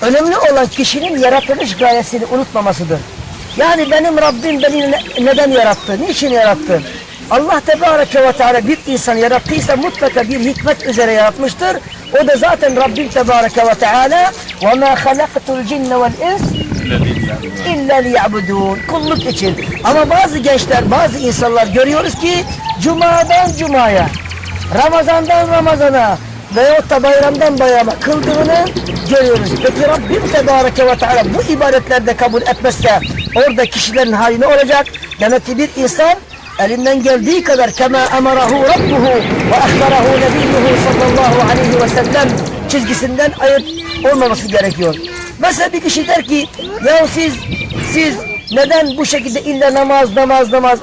Önemli olan kişinin yaratılış gayesini unutmamasıdır. Yani benim Rabbim beni neden yarattı, niçin yarattı? Allah Tebareke ve Teala bir insanı yarattıysa mutlaka bir hikmet üzere yaratmıştır. O da zaten Rabbim Tebareke ve Teala وَمَا خَلَقْتُ الْجِنَّ وَالْاِنْسِ اِلَّا لِيَعْبُدُونَ kulluk için. Ama bazı gençler, bazı insanlar görüyoruz ki Cuma'dan Cuma'ya, Ramazan'dan Ramazan'a veyahut da bayramdan bayrama kıldığını görüyoruz. Peki Rabbim Tebareke ve Teala bu ibadetleri kabul etmezse orada kişilerin hali ne olacak? Demek ki bir insan elinden geldiği kadar kema emarahu rabbuhu ve ahbarahu nebiyyuhu sallallahu aleyhi ve sellem çizgisinden ayırt olmaması gerekiyor. Mesela bir kişi der ki ya siz neden bu şekilde illa namaz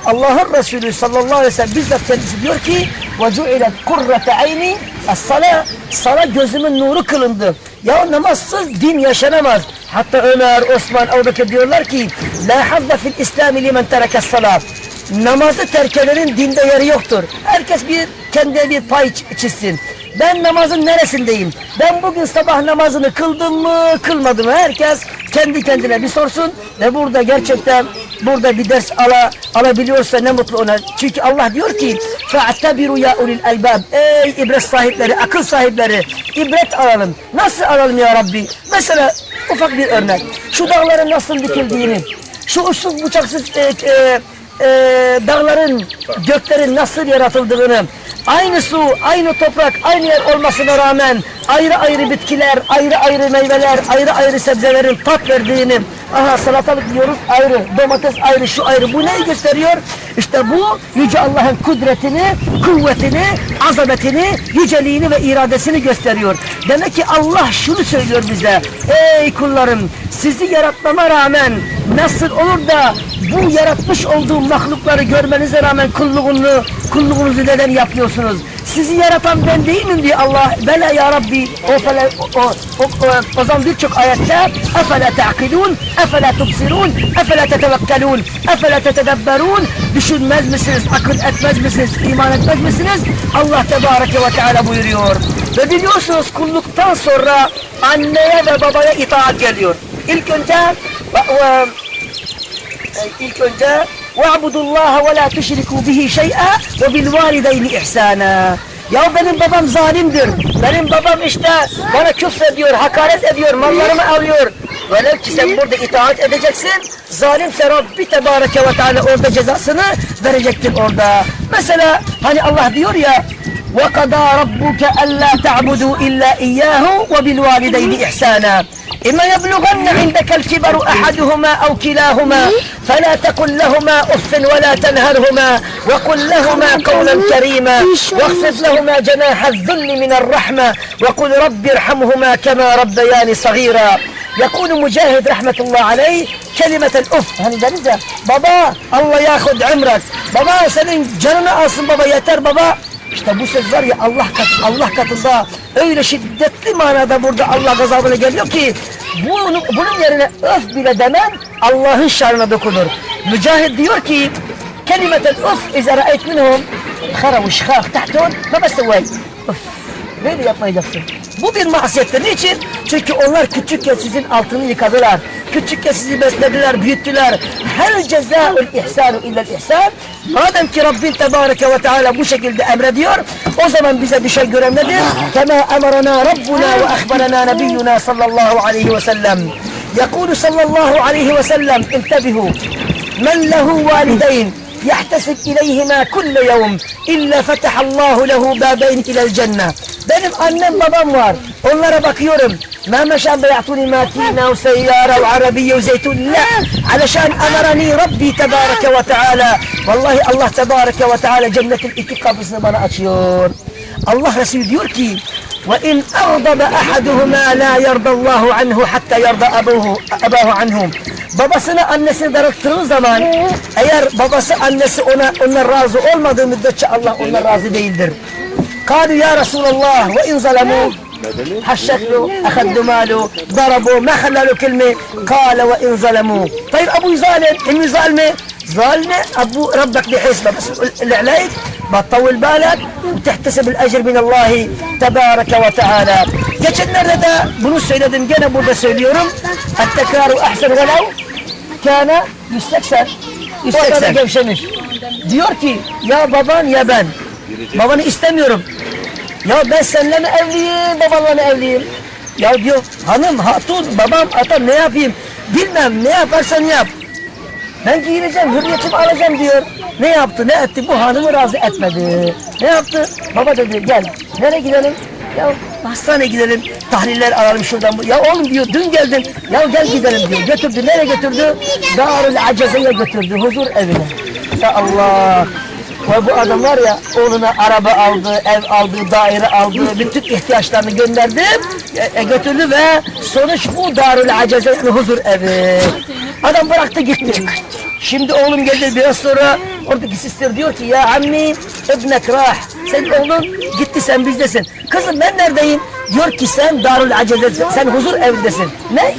Allah'ın Resulü sallallahu aleyhi ve sellem bizzat kendisi diyor ki وَجُعِلَتْ قُرَّةَ عَيْنِ الصَّلَاةِ Sala gözümün nuru kılındı. Ya namazsız din yaşanamaz. Hatta Ömer, Osman, Ebu diyorlar ki la hazza fil İslami limen tereke salat. Namazı terk edenin dinde yeri yoktur. Herkes kendine bir pay çizsin. Ben namazın neresindeyim? Ben bugün sabah namazını kıldım mı, kılmadım mı? Herkes kendi kendine bir sorsun ve burada gerçekten bir ders alabiliyorsa ne mutlu ona. Çünkü Allah diyor ki فَاَعْتَبِرُوا يَا اُلِي الْاَلْبَابِ Ey ibret sahipleri, akıl sahipleri, ibret alalım. Nasıl alalım ya Rabbi? Mesela ufak bir örnek. Şu dağların nasıl dikildiğini, şu uçsuz bucaksız dağların, göklerin nasıl yaratıldığını, aynı su, aynı toprak, aynı yer olmasına rağmen ayrı ayrı bitkiler, ayrı ayrı meyveler, ayrı ayrı sebzelerin tat verdiğini, aha salatalık diyoruz ayrı, domates ayrı, şu ayrı, bu neyi gösteriyor? İşte bu Yüce Allah'ın kudretini, kuvvetini, azametini, yüceliğini ve iradesini gösteriyor. Demek ki Allah şunu söylüyor bize, ey kullarım sizi yaratmama rağmen nasıl olur da bu yaratmış olduğum mahlukları görmenize rağmen kulluğunuzu neden yapıyorsunuz? Sizi yaratan ben değil miyim diye Allah. Bela ya Rabbi. O zaman birçok ayette efela ta'kilun, efela tubsirun, efela tetevekkelun, efela tetedebberun. Düşünmez misiniz? Akıl etmez misiniz? İman etmez misiniz? Allah Tebareke ve Teala buyuruyor. Ve biliyorsunuz kulluktan sonra anneye ve babaya itaat geliyor. İlk önce وَاعْبُدُوا اللّٰهَ وَلَا تُشْرِكُوا بِهِ شَيْئًا وَبِالْوَالِدَيْنِ اِحْسَانًا Ya benim babam zalimdir. Benim babam işte bana küfrediyor, hakaret ediyor, mallarımı alıyor. Velev ki sen burada itaat edeceksin. Zalimse Rabbi Tebareke ve Teala orada cezasını verecektir orada. Mesela hani Allah diyor ya وَقَدَى رَبُّكَ أَلَّا تَعْبُدُوا إِلَّا إِيَّاهُ وَبِالْوَالِدَيْنِ اِحْسَانًا إما يبلغن عندك الكبر أحدهما أو كلاهما فلا تقل لهما أف ولا تنهرهما وقل لهما قولا كريما واخفض لهما جناح الذل من الرحمة وقل رب ارحمهما كما ربياني صغيرا يقول مجاهد رحمة الله عليه كلمة الأف hani deriz ya baba Allah yahud umrak baba senin canını alsın baba yeter baba. İşte bu söz var ya Allah katında öyle şiddetli manada burada Allah gazabına geliyor ki bunun yerine öf bile demen Allah'ın şanına dokunur. Mücahid diyor ki kelimeten öf izâ ra'ayt minhum kharav şkhâf tahtun ma besevay. Öf böyle yapmayacaksın. Bu bir masiyettir. Niçin? Çünkü onlar küçükken sizin altını yıkadılar. Küçükken sizi beslediler, büyüttüler. Hel cezâul ihsânu illel ihsân. Madem ki Rabbin Tebareke ve Teala bu şekilde emrediyor, o zaman bize düşen görev nedir? Kema emarana Rabbuna ve ahbarana nebiyyuna sallallahu aleyhi ve sellem. Yekûlu sallallahu aleyhi ve sellem intebihu. Men lehu valideyn. يحتسب إليهما كل يوم إلا فتح الله له بابين إلى الجنة. Benim annem babam var. Onlara bakıyorum. ما مشان بيعطوني ماكينة وسيارة وعربية وزيتون لا علشان أمرني ربي تبارك وتعالى. والله الله تبارك وتعالى cennetin iki kapısını bana açıyor. Allah Resulü diyor ki وإن أغضب أحدهما لا يرضى الله عنه حتى يرضى أباه عنهم. Babasını annesini darıttığı zaman eğer babası annesi ona razı olmadığı müddetçe Allah ona razı değildir. قالوا يا رسول الله وإن ظلموا حشكوا أخذوا ماله ضربوا ما خلوا كلمة قال وإن ظلموا. طيب أبوي ظالم إني ظالمة أبو ربك بحسبه بس اللي عليك بتطول بالك وتحتسب الأجر من الله تبارك وتعالى. Geçenlerde de bunu söyledim, gene burada söylüyorum. Ettekaru ahsen velev kâne 180. 180 gevşemiş. Diyor ki ya baban ya ben. Babanı istemiyorum. Ya ben seninle mi evliyim, babanla mı evliyim? Ya diyor hanım, hatun, babam, atam ne yapayım? Bilmem, ne yaparsan yap. Ben giyineceğim, hürriyetimi alacağım diyor. Ne yaptı, ne etti? Bu hanımı razı etmedi. Ne yaptı? Baba dedi gel. Nereye gidelim? Ya hastaneye gidelim, tahliller alalım şuradan. Ya oğlum diyor dün geldin. Ya gel gidelim diyor. Götürdü. Nereye götürdü? Darül Aceze'ye götürdü. Huzur evine. Ya Allah. Ve bu adam var ya, oğluna araba aldı, ev aldı, daire aldı, bütün ihtiyaçlarını gönderdi, götürdü ve sonuç bu Darül Aceze, yani huzur evi. Adam bıraktı gitti. Şimdi oğlum geldi biraz sonra, oradaki sister diyor ki ya ammi ibnek rah, senin oğlun gitti, sen bizdesin. Kızım ben neredeyim? Diyor ki sen Darül Aceze, sen huzur evindesin. Ne?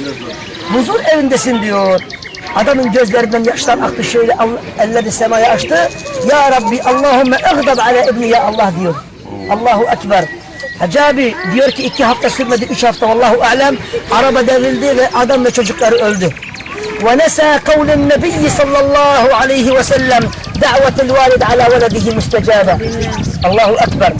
Huzur evindesin diyor. Adamın gözlerinden yaşlar aktı, şöyle elleri semaya açtı. Ya Rabbi Allahümme eğdab ala ibni ya Allah diyor. Allahu Ekber. Hacı abi diyor ki 2 hafta sürmedi, 3 hafta vallahu alem. Araba devrildi ve adam ve çocukları öldü. Ve nesa kavlen nebiyyi sallallahu aleyhi ve sellem da'vetel valid ala veledihi müstecabe. Allahu Ekber.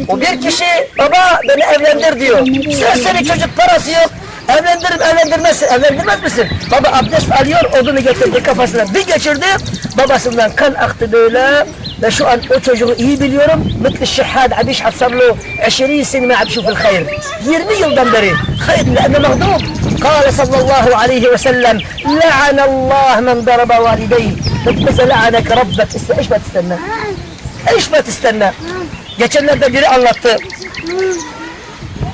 O bir kişi baba beni evlendir diyor. Senin çocuk parası yok. Evlendiririm, evlendirmezsin, evlendirmez misin? Baba abdest alıyor, odunu getirdi kafasına, bir geçirdi, babasından kan aktı böyle ve şu an o çocuğu iyi biliyorum. Mutlu şehhad, abiş hasarlu, 20 sene ma abşu fil hayr. 20 yıldan beri, hayr, lehne mağdub. Kâle sallallahu aleyhi ve sellem, la'anallah men daraba valideyh. Fetbeze la'aneke rabbek. İş mi tistenme? İş mi tistenme? Geçenlerde biri anlattı.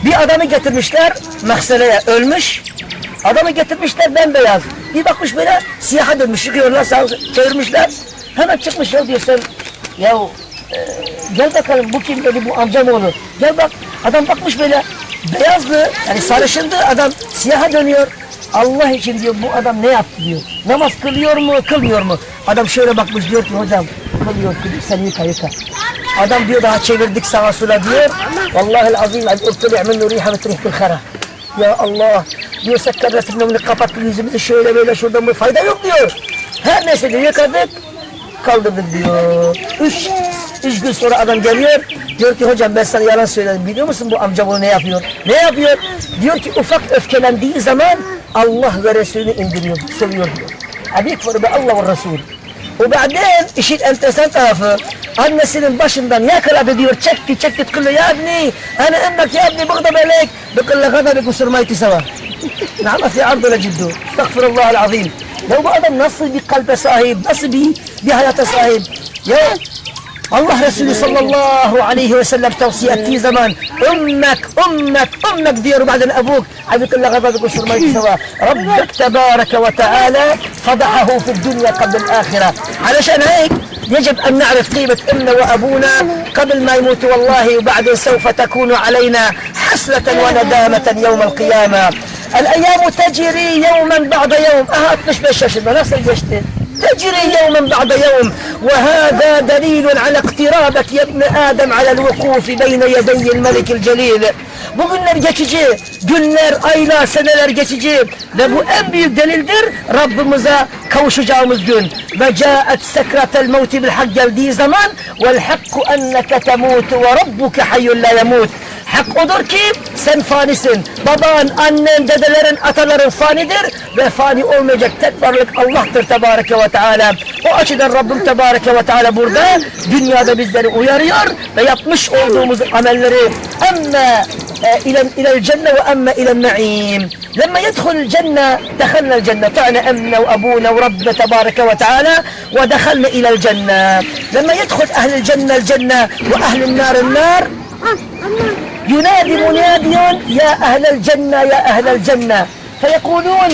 Bir adamı getirmişler mahzeneye, ölmüş. Adamı getirmişler bembeyaz. Bir bakmış böyle siyaha dönmüş, çıkıyorlar, çevirmişler. Hemen çıkmış ya diyor sen. Ya gel bakalım bu kim dedi, bu amcam oğlu. Gel bak, adam bakmış böyle beyazdı, yani sarışındı, adam siyaha dönüyor. Allah için diyor bu adam ne yaptı diyor. Namaz kılıyor mu, kılmıyor mu? Adam şöyle bakmış diyor ki hocam kılıyor, sen yıka yıka. Adam diyor daha çevirdik sağa sola diyor. Vallahi azim urtuli minnu riha ve trihtil khara. Ya Allah diyor sekkerletin önünü kapattı yüzümüzü şöyle böyle şuradan bir fayda yok diyor. Her neyse diyor yıkadık kaldırdık diyor. Üç gün sonra adam geliyor. Diyor ki hocam ben sana yalan söyledim. Biliyor musun bu amca bunu ne yapıyor? Ne yapıyor? Diyor ki ufak öfkelendiği zaman Allah ve Resulünü indiriyor, seviyor diyor. Abikfur be Allah ve Resul. وبعدين işin enteresan tarafı annesinin başından yakaladı diyor, çekti tıkılıyor ya abni ana emmek ya abni bıgda belek bıkılla gada bir kusur mayti sava na'ma fi ardına ciddu estağfirullahal azim. Ya bu adam nasıl bir kalbe sahip, nasıl bir hayata sahip ya. Allah Resulü sallallahu aleyhi ve sellem tavsiye ettiği zaman ummek diyor bazen abuk abikulla gada kusur mayti sava Rabbek tebareke ve teala fadahahu fi dünya qabl ahire. علشان هيك يجب أن نعرف قيمة أمنا وأبونا قبل ما يموتوا والله وبعدين سوف تكون علينا حسرة وندامة يوم القيامة. الأيام تجري يوما بعد يوم مش بالشاشة نصل بيشتي تجري يوما بعد يوم وهذا دليل على اقترابك يا ابن آدم على الوقوف بين يدي الملك الجليل. Bugünler geçici, günler, aylar, seneler geçici ve bu en büyük delildir Rabbimize kavuşacağımız gün. Ve câet sekratel mevti bil hak geldiği zaman vel hakku enneke temutu ve rabbuke hayyun la yemut. Hak odur ki sen fanisin. Baban, annen, dedelerin, ataların fanidir ve fani olmayacak tek varlık Allah'tır Tebareke ve Teala. O açıdan Rabbim Tebareke ve Teala burada dünyada bizleri uyarıyor ve yapmış olduğumuz amelleri emme إلى الجنة وأما إلى النعيم. لما يدخل الجنة دخلنا الجنة، طعنا أمنا وأبونا وربنا تبارك وتعالى ودخلنا إلى الجنة. لما يدخل أهل الجنة الجنة وأهل النار النار ينادي مناد يا أهل الجنة يا أهل الجنة فيقولون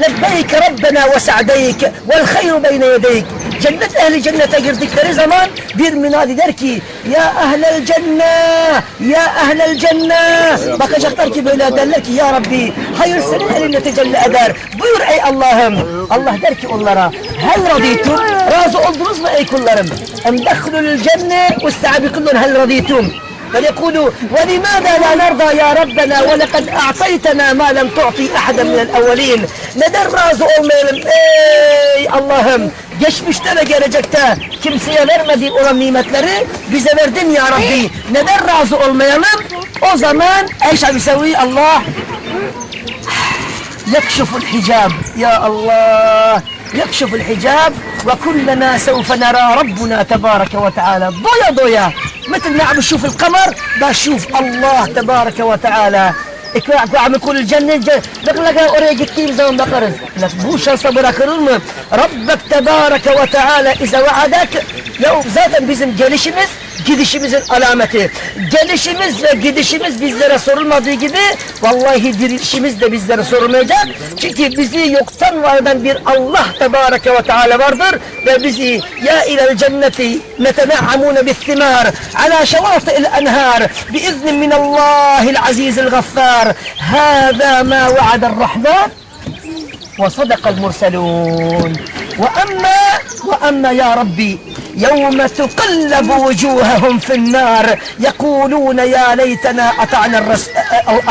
لبيك ربنا وسعديك والخير بين يديك. Cennet ehli cennete girdikleri zaman bir münadi der ki ya ehlel cennet ya ehlel cennet. Bakacaklar ki böyle derler ki ya Rabbi hayır senin elinde tecelli eder. Buyur ey Allah'ım. Allah der ki onlara hel raditum, razı oldunuz mu ey kullarım? Em dehlul cennet ve ista'bikullun hel raditum. بل يقولوا ولماذا لا نرضى يا ربنا ولقد أعطيتنا ما لم تعطي أحدا من الأولين. Neden razı olmayalım ey Allah'ım? Geçmişte ve gelecekte kimseye vermediğin olan nimetleri bize verdin ya Rabbi. Neden razı olmayalım? O zaman eş abisevi Allah يكشف الحجاب يا الله يكشف الحجاب وكلنا سوف نرى ربنا تبارك وتعالى ضويا ضويا مثل ما عم نشوف القمر بشوف الله تبارك وتعالى عم يقول الجنة لك oraya gittiğim zaman bakarız. Bu şansa bırakılır mı? Rabbek Tebareke ve Teala ize vaadek. Ya zaten bizim gelişimiz gidişimizin alameti. Gelişimiz ve gidişimiz bizlere sorulmadığı gibi vallahi dirilişimiz de bizlere sorulmayacak. Çünkü bizi yoktan var eden bir Allah Tebareke ve Teala vardır ve bizi ya ilel cenneti netena'amune bis-simar ala şevâti'il enhâr biiznin minallâhil azîzil gaffâr. Hâzâ mâ va'adar rahmân وصدق المرسلون وأما يا ربي يوم تقلب وجوههم في النار يقولون يا ليتنا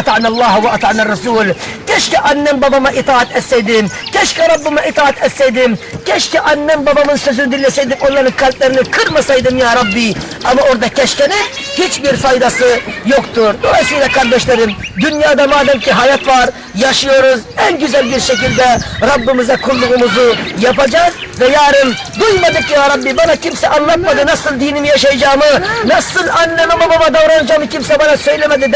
أطعنا الله وأطعنا الرسول. Keşke annem babama itaat etseydim. Keşke Rabbime itaat etseydim. Keşke annem babamın sözünü dinleseydim. Onların kalplerini kırmasaydım ya Rabbi. Ama orada keşkenin hiçbir faydası yoktur. Dolayısıyla kardeşlerim, dünyada madem ki hayat var, yaşıyoruz. En güzel bir şekilde Rabbimize kulluğumuzu yapacağız ve yarın duymadık ya Rabbi, bana kimse anlatmadı nasıl dinimi yaşayacağımı, nasıl anneme babama davranacağımı kimse bana söylemedi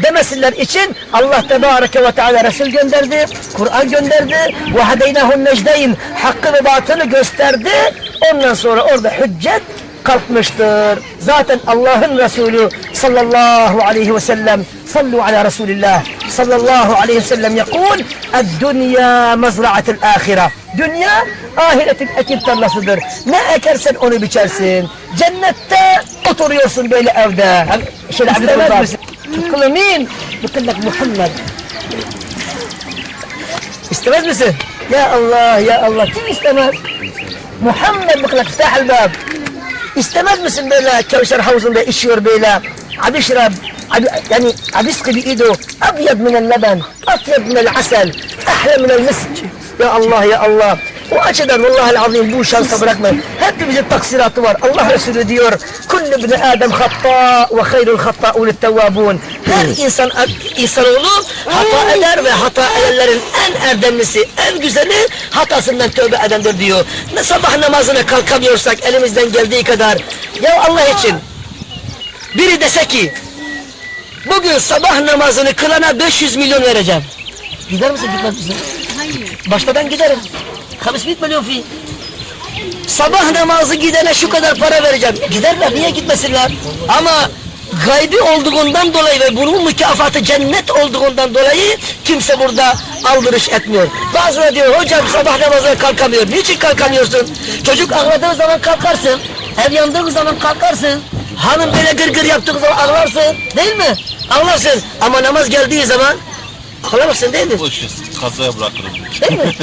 demesinler için Allah Tebareke ve Teala Resul gönderdi, Kur'an gönderdi ve hadeynahun necdeyn, hakkı ve batılı gösterdi. Ondan sonra orada hüccet kalkmıştır. Zaten Allah'ın Resulü sallallahu aleyhi ve sellem sallu ala Resulillah sallallahu aleyhi ve sellem yakul dünya mezra'atul ahire. Dünya ahiretin ekim tarlasıdır. Ne ekersen onu biçersin. Cennette oturuyorsun böyle evde. Şöyle istemez misin? Tıpkılı min? Tıpkıllak Muhammed. İstemez misin? Ya Allah ya Allah. Kim istemez? Muhammed tıpkıllak iftahal bab. İstemez misin böyle Kevser havuzunda içiyor böyle? Abi şirab, yani abiski bi'idu, abyad minel leben, atyad minel asel, ahle minel misk. Ya Allah ya Allah. O açıdan vallahi azim bu şansa bırakmayın. Hepimizin taksiratı var. Allah Resulü diyor, kullu ibn Adem hatta ve hayrul hatta'ulet tevvabun. Her insanoğlu hata eder ve hata edenlerin en erdemlisi, en güzeli hatasından tövbe edendir diyor. Ne sabah namazına kalkamıyorsak elimizden geldiği kadar, ya Allah için biri dese ki bugün sabah namazını kılana 500 milyon vereceğim. Gider misin gitmez misin? Hayır. Başta ben giderim. 500 milyon fi. Sabah namazı gidene şu kadar para vereceğim. Giderler, niye gitmesinler? Ama gaybi olduğundan dolayı ve bunun mükafatı cennet olduğundan dolayı kimse burada aldırış etmiyor. Bazıları diyor hocam sabah namazına kalkamıyor. Niçin kalkamıyorsun? Çocuk ağladığı zaman kalkarsın. Ev yandığı zaman kalkarsın. Hanım böyle gırgır yaptığı zaman ağlarsın. Değil mi? Ağlarsın. Ama namaz geldiği zaman ağlamazsın değil mi? Kazaya bırakırım. Değil mi?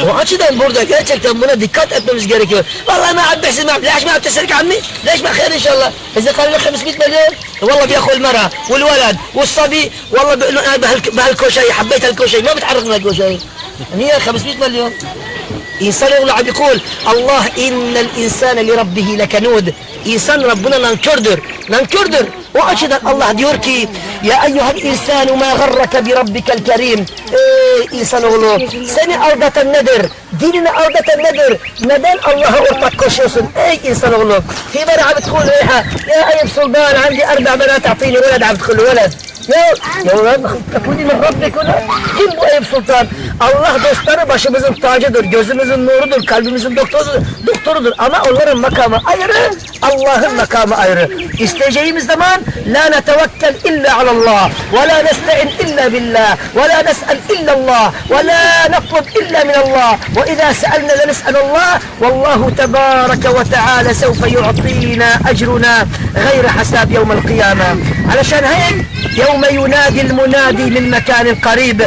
O açıdan burada gerçekten buna dikkat etmemiz gerekiyor. Vallahi ma abbehsin ma ليش ما بتسرق عمي؟ ليش ما خير ان شاء الله؟ اذا قال لك 500 مليون والله بياخذ المرأة والولد والصبي والله بيقول له انا بهالكوشاي حبيت هالكوشاي ما بتحرك من هالكوشاي. هي 500 مليون. İnsan oğlu abi kul Allah innel insane li rabbihi lekenud. İnsan Rabbına nankördür. Nankördür. O açıdan Allah diyor ki ya eyyuhel insanu ma garrake bi rabbikel kerim. Ey insanoğlu seni aldatan nedir? Dinini aldatan nedir? Neden Allah'a ortak koşuyorsun? Ey insanoğlu. Fi mera abi tkul reyha. Ya eyyub sultan andi 4 benat a'tini veled abi tkul veled. Ya tekuni min rabbikuna. Kim bu Eyüp Sultan? Allah dostları başımızın tacıdır, gözümüzün nurudur, kalbimizin doktorudur. Ama onların makamı ayrı, Allah'ın makamı ayrı. İsteyeceğimiz zaman la netevekkel illa alallah ve la nesta'in illa billah ve la nes'el illallah ve la netlub illa minallah ve izâ se'elne lenes'elallah vallahu tebâreke ve teâlâ sevfe yu'tînâ ecruna gayre hasab yevmel kıyâme. Alişan heyk يوم ينادي المنادي من مكان قريب.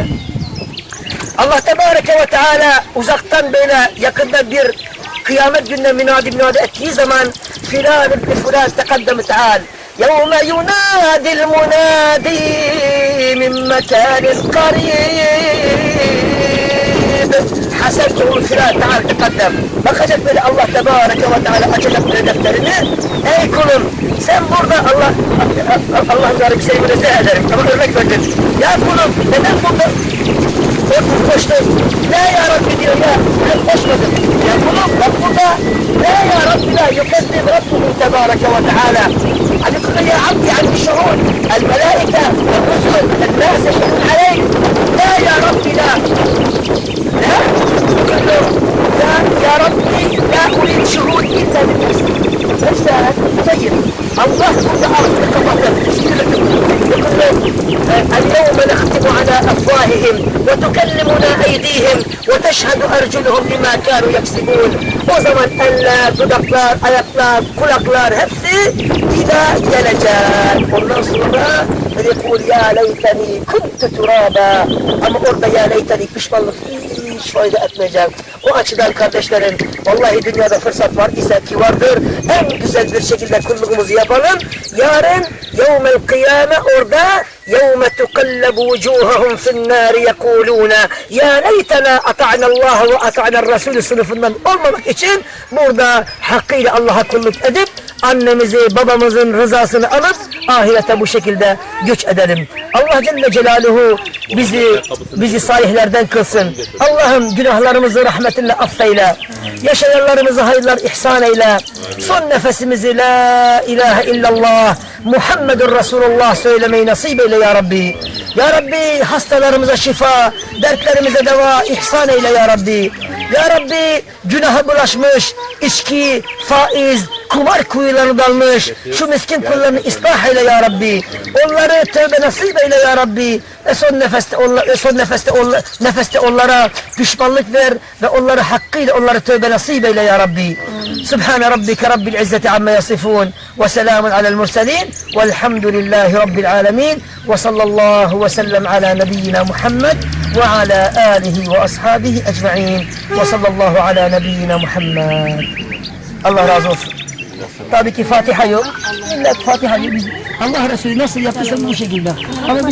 Allah Tebareke ve Teala uzaktan böyle yakında bir kıyamet gününe münadi ettiği zaman filan ibn filan tekaddem teal. يوم ينادي المنادي من مكان قريب حسبته الفلان تعال تقدم bakacak böyle Allah Tebareke ve Teala açacak böyle defterini ey kulum sen burada Allah zarif sevgili ederim ama örnek verdim ya kulum neden burada koştun ne ya Rabbi diyor ya ben koşmadım ya kulum bak burada ne ya Rabbi la yukezzib Rabbuhu Tebareke ve Teala hadi kulum ya Abdi عندي شهود الملائكة والرسل الناس يشهدون عليك لا يا ربي لا يا ربي لا أريد شهود إلا من نفسي بس طيب الله اليوم نختم على أفواههم وتكلمنا أيديهم وتشهد أرجلهم بما كانوا يكسبون o zaman eller, dudaklar, ayaklar, kulaklar hepsi dile gelecek. Ondan sonra يقول يا ليتني كنت ترابا ama orada ya leyteni pişmanlık hiç fayda etmeyecek. O açıdan kardeşlerim vallahi dünyada fırsat var ise ki vardır en güzel bir şekilde kulluğumuzu yapalım. Yarın yevmel kıyame orada يَوْمَ تُقَلَّبُ وُجُوهَهُمْ فِي النَّارِ يَقُولُونَ يَا لَيْتَنَا أَطَعْنَا اللّٰهَ وَأَطَعْنَا الرَّسُولُ sınıfından olmamak için burada hakkıyla Allah'a kulluk edip annemizi, babamızın rızasını alıp ahirete bu şekilde göç edelim. Allah Celle Celaluhu bizi salihlerden kılsın. Allah'ım günahlarımızı rahmetinle affeyle. Yaşayanlarımızı hayırlar ihsan eyle. Son nefesimizi la ilahe illallah Muhammedur Resulullah söylemeyi nasip eyle ya Rabbi. Ya Rabbi hastalarımıza şifa, dertlerimize deva ihsan eyle ya Rabbi. Ya Rabbi günaha bulaşmış, içki, faiz, kumar kuyularına dalmış, şu miskin kullarını ıslah eyle ya Rabbi. Onları tövbe nasip eyle ya Rabbi. Ve son nefeste onlara pişmanlık ver ve onları hakkıyla onları tövbe nasip eyle ya Rabbi. Subhane rabbike rabbil izzeti amma yasifun ve selamun alel murselin velhamdülillahi rabbil alemin ve sallallahu ve sellem ala nebiyyina Muhammed ve ala alihi ve ashabihi ecma'in ve sallallahu ala nebiyyina Muhammed. Allah razı olsun. Tabii ki Fatiha yok. İlla Fatiha yok. Allah Resulü nasıl yaptıysa bu şekilde. Ama